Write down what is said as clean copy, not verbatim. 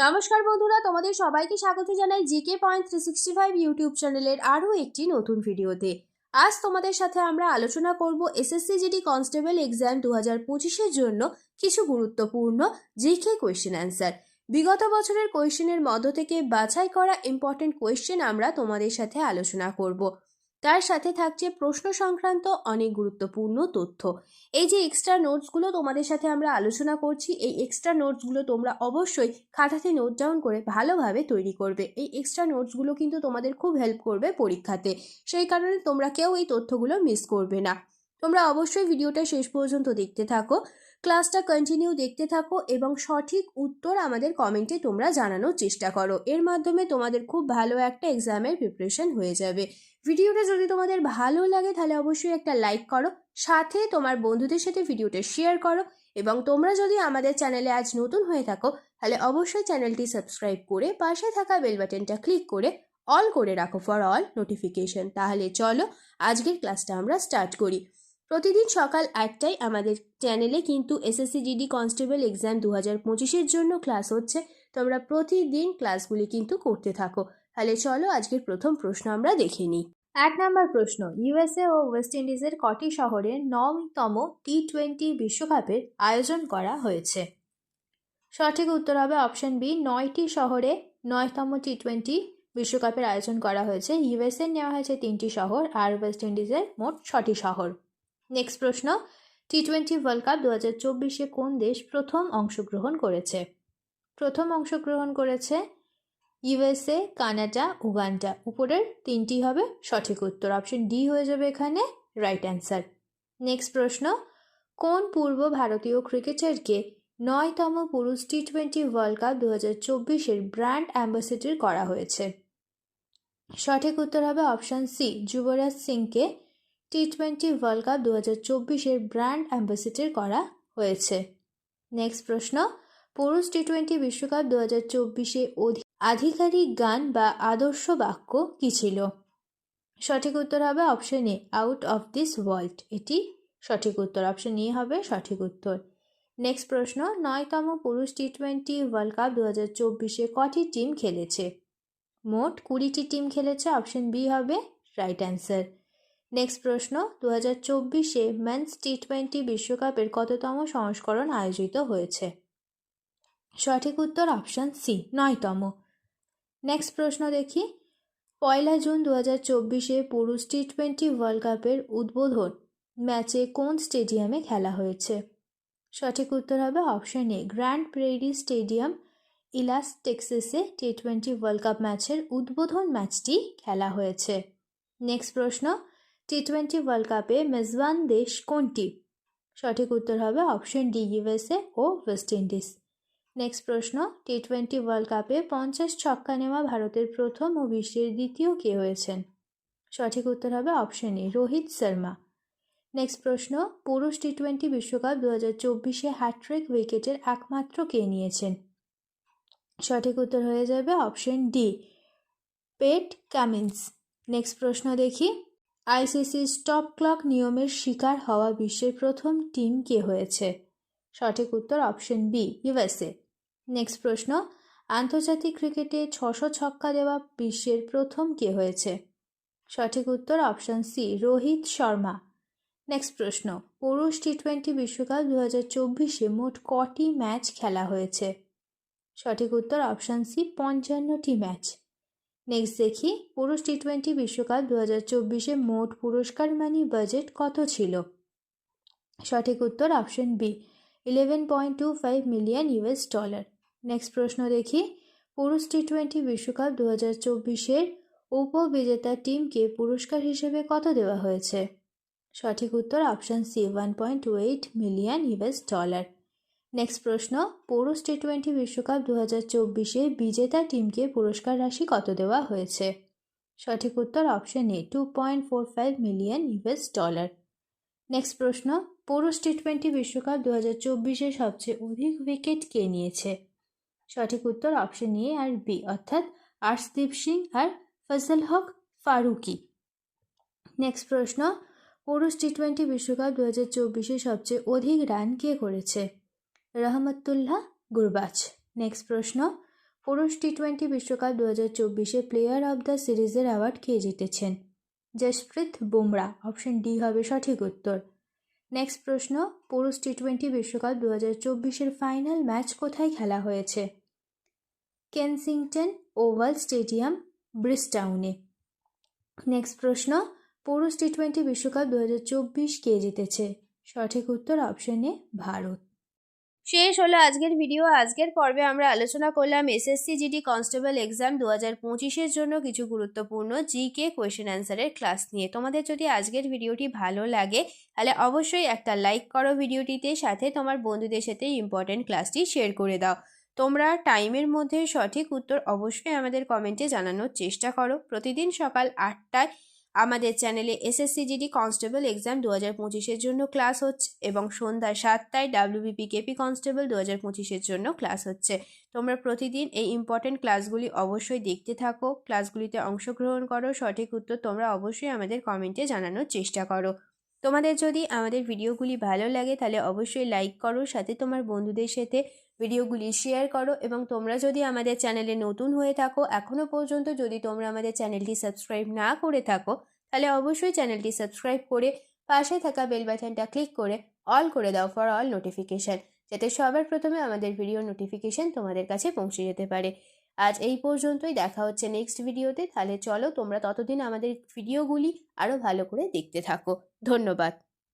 নমস্কার বন্ধুরা, তোমাদের সবাইকে স্বাগত জানাই জিকে পয়েন্ট 365 ইউটিউব চ্যানেলের আরও একটি নতুন ভিডিওতে। আজ তোমাদের সাথে আমরা আলোচনা করব এসএসসি জিডি কনস্টেবল এক্সাম 2025-এর জন্য কিছু গুরুত্বপূর্ণ জিকে কোয়েশ্চেন অ্যান্সার। বিগত বছরের কোয়েশ্চেনের মধ্য থেকে বাছাই করা ইম্পর্টেন্ট কোয়েশ্চেন আমরা তোমাদের সাথে আলোচনা করব। তার সাথে থাকছে প্রশ্ন সংক্রান্ত অনেক গুরুত্বপূর্ণ তথ্য। এই যে এক্সট্রা নোটসগুলো তোমাদের সাথে আমরা আলোচনা করছি, এই এক্সট্রা নোটসগুলো তোমরা অবশ্যই খাতাতে নোট ডাউন করে ভালোভাবে তৈরি করবে। এই এক্সট্রা নোটসগুলো কিন্তু তোমাদের খুব হেল্প করবে পরীক্ষাতে, সেই কারণে তোমরা কেউ এই তথ্যগুলো মিস করবে না। তোমরা অবশ্যই ভিডিওটা শেষ পর্যন্ত দেখতে থাকো, ক্লাসটা কন্টিনিউ দেখতে থাকো এবং সঠিক উত্তর আমাদের কমেন্টে তোমরা জানানোর চেষ্টা করো। এর মাধ্যমে তোমাদের খুব ভালো একটা এক্সামের প্রিপারেশন হয়ে যাবে। ভিডিওটা যদি তোমাদের ভালো লাগে তাহলে অবশ্যই একটা লাইক করো, সাথে তোমার বন্ধুদের সাথে ভিডিওটা শেয়ার করো এবং তোমরা যদি আমাদের চ্যানেলে আজ নতুন হয়ে থাকো তাহলে অবশ্যই চ্যানেলটি সাবস্ক্রাইব করে পাশে থাকা বেল বাটনটা ক্লিক করে অল করে রাখো ফর অল নোটিফিকেশন। তাহলে চলো আজকের ক্লাসটা আমরা স্টার্ট করি। প্রতিদিন সকাল 8টায় আমাদের চ্যানেলে কিন্তু এসএসসি জিডি কনস্টেবল এক্সাম 2025-এর জন্য ক্লাস হচ্ছে। তোমরা প্রতিদিন ক্লাসগুলি কিন্তু করতে থাকো। তাহলে চলো আজকের প্রথম প্রশ্ন আমরা দেখে নিই। 1 নম্বর প্রশ্ন, ইউএসএ ও ওয়েস্ট ইন্ডিজের কটি শহরে 9তম টি-20 বিশ্বকাপের আয়োজন করা হয়েছে? সঠিক উত্তর হবে অপশন বি, 9টি শহরে 9তম টি-20 বিশ্বকাপের আয়োজন করা হয়েছে। ইউএসএ নেওয়া হয়েছে 3টি শহর আর ওয়েস্ট ইন্ডিজের মোট 6টি শহর। নেক্সট প্রশ্ন, টি-20 ওয়ার্ল্ড কাপ 2024-এ কোন দেশ প্রথম অংশগ্রহণ করেছে? প্রথম অংশগ্রহণ করেছে ইউএসএ, কানাডা, উগান্ডা। উপরের 3টি হবে সঠিক উত্তর, অপশন ডি হয়ে যাবে এখানে রাইট অ্যান্সার। নেক্সট প্রশ্ন, কোন পূর্ব ভারতীয় ক্রিকেটারকে 9তম পুরুষ টি-20 ওয়ার্ল্ড কাপ 2024-এর ব্র্যান্ড অ্যাম্বাসেডর করা হয়েছে? সঠিক উত্তর হবে অপশন সি, যুবরাজ সিংকে টি-20 ওয়ার্ল্ড কাপ 2024-এর ব্র্যান্ড অ্যাম্বাসেডর করা হয়েছে। নেক্সট প্রশ্ন, পুরুষ টি-20 বিশ্বকাপ 2024-এ আধিকারিক গান বা আদর্শ বাক্য কী ছিল? সঠিক উত্তর হবে option A, out of this world. এটি সঠিক উত্তর, অপশন এ হবে সঠিক উত্তর। নেক্সট প্রশ্ন, 9তম পুরুষ টি-20 ওয়ার্ল্ড কাপ 2024-এ কটি টিম খেলেছে? মোট 20টি টিম খেলেছে, অপশন বি হবে রাইট অ্যান্সার। নেক্সট প্রশ্ন, 2024-এ মেন্স টি-20 বিশ্বকাপের কততম সংস্করণ আয়োজিত হয়েছে? সঠিক উত্তর অপশন সি, 9তম। নেক্সট প্রশ্ন দেখি, 1 জুন 2024-এ পুরুষ টি-20 ওয়ার্ল্ড কাপের উদ্বোধন ম্যাচে কোন স্টেডিয়ামে খেলা হয়েছে? সঠিক উত্তর হবে option A, grand prairie stadium, ইলাস টেক্সাসে টি-20 ওয়ার্ল্ড কাপ ম্যাচের উদ্বোধন ম্যাচটি খেলা হয়েছে। নেক্সট প্রশ্ন, টি-20 ওয়ার্ল্ড কাপে মেজবান দেশ কোনটি? সঠিক উত্তর হবে অপশন ডি, ইউএসএ ও ওয়েস্ট ইন্ডিজ। নেক্সট প্রশ্ন, টি-20 ওয়ার্ল্ড কাপে 50 ছক্কা নেওয়া ভারতের প্রথম ও বিশ্বের দ্বিতীয় কে হয়েছেন? সঠিক উত্তর হবে অপশন এ, রোহিত শর্মা। নেক্সট প্রশ্ন, পুরুষ টি-20 বিশ্বকাপ 2024-এ হ্যাট্রিক উইকেটের একমাত্র কে নিয়েছেন? সঠিক উত্তর হয়ে যাবে option D, Pat Cummins. Next প্রশ্ন দেখি, আইসিসি স্টপ ক্লক নিয়মের শিকার হওয়া বিশ্বের প্রথম টিম কে হয়েছে? সঠিক উত্তর অপশন বি, ইউএসএ। নেক্সট প্রশ্ন, আন্তর্জাতিক ক্রিকেটে 600 ছক্কা দেওয়া বিশ্বের প্রথম কে হয়েছে? সঠিক উত্তর option C, Rohit Sharma. Next প্রশ্ন, পুরুষ টি-20 বিশ্বকাপ 2024-এ মোট কটি ম্যাচ খেলা হয়েছে? সঠিক উত্তর অপশন সি, 55টি ম্যাচ। নেক্সট দেখি, পুরুষ টি-20 বিশ্বকাপ 2024-এ মোট পুরস্কার মানি বাজেট কত ছিল? সঠিক উত্তর অপশন বি, $11.25 মিলিয়ন। নেক্সট প্রশ্ন দেখি, পুরুষ টি-20 বিশ্বকাপ 2024-এর উপবিজেতা টিমকে পুরস্কার হিসেবে কত দেওয়া হয়েছে? সঠিক উত্তর অপশন সি, $1.28 মিলিয়ন। নেক্সট প্রশ্ন, পুরুষ টি-20 বিশ্বকাপ 2024-এ বিজেতা টিমকে পুরস্কার রাশি কত দেওয়া হয়েছে? সঠিক উত্তর অপশন এ, $2.45 মিলিয়ন। নেক্সট প্রশ্ন, পুরুষ টি-20 বিশ্বকাপ 2024-এ সবচেয়ে অধিক উইকেট কে নিয়েছে? সঠিক উত্তর অপশন এ আর বি, অর্থাৎ আর্শদীপ সিং আর ফজল হক ফারুকি। নেক্সট প্রশ্ন, পুরুষ টি-20 বিশ্বকাপ 2024-এ সবচেয়ে অধিক রান কে করেছে? রহমতুল্লাহ গুরবাজ। নেক্সট প্রশ্ন, পুরুষ টি20 বিশ্বকাপ 2024-এ প্লেয়ার অব দ্য সিরিজের অ্যাওয়ার্ড কে জিতেছেন? জসপ্রীত বুমরা। অপশন ডি হবে সঠিক উত্তর। নেক্সট প্রশ্ন, পুরুষ টি20 বিশ্বকাপ 2024-এর ফাইনাল ম্যাচ কোথায় খেলা হয়েছে? কেনসিংটন ওভাল স্টেডিয়াম, ব্রিজটাউনে। নেক্সট প্রশ্ন, পুরুষ টি20 বিশ্বকাপ 2024 কে জিতেছে? সঠিক উত্তর অপশন এ, ভারত। শেষ হলো আজকের ভিডিও। আজকের পর্বে আমরা আলোচনা করলাম এসএসসি জিডি কনস্টেবল এক্সাম 2025-এর জন্য কিছু গুরুত্বপূর্ণ জিকে কোয়েশ্চেন অ্যান্সারের ক্লাস নিয়ে। তোমাদের যদি আজকের ভিডিওটি ভালো লাগে তাহলে অবশ্যই একটা লাইক করো ভিডিওটিতে, সাথে তোমার বন্ধুদের সাথে ইম্পর্টেন্ট ক্লাসটি শেয়ার করে দাও। তোমরা টাইমের মধ্যে সঠিক উত্তর অবশ্যই আমাদের কমেন্টে জানানোর চেষ্টা করো। প্রতিদিন সকাল 8টায় আমাদের চ্যানেলে এসএসসি জিডি কনস্টেবল এক্সাম 2025-এর জন্য ক্লাস হচ্ছে এবং সন্ধ্যা 7টায় ডাব্লিউবিপি কেপি কনস্টেবল 2025-এর জন্য ক্লাস হচ্ছে। তোমরা প্রতিদিন এই ইম্পর্টেন্ট ক্লাসগুলি অবশ্যই দেখতে থাকো, ক্লাসগুলিতে অংশগ্রহণ করো, সঠিক উত্তর তোমরা অবশ্যই আমাদের কমেন্টে জানানোর চেষ্টা করো। তোমাদের যদি আমাদের ভিডিওগুলি ভালো লাগে তাহলে অবশ্যই লাইক করো, সাথে তোমার বন্ধুদের সাথে ভিডিওগুলি শেয়ার করো এবং তোমরা যদি আমাদের চ্যানেলে নতুন হয়ে থাকো, এখনও পর্যন্ত যদি তোমরা আমাদের চ্যানেলটি সাবস্ক্রাইব না করে থাকো তাহলে অবশ্যই চ্যানেলটি সাবস্ক্রাইব করে পাশে থাকা বেল বাটনটা ক্লিক করে অল করে দাও ফর অল নোটিফিকেশান, যাতে সবার প্রথমে আমাদের ভিডিও নোটিফিকেশান তোমাদের কাছে পৌঁছে যেতে পারে। আজ এই পর্যন্তই, দেখা হচ্ছে নেক্সট ভিডিওতে। তাহলে চলো তোমরা ততদিন আমাদের ভিডিওগুলি আরও ভালো করে দেখতে থাকো। ধন্যবাদ।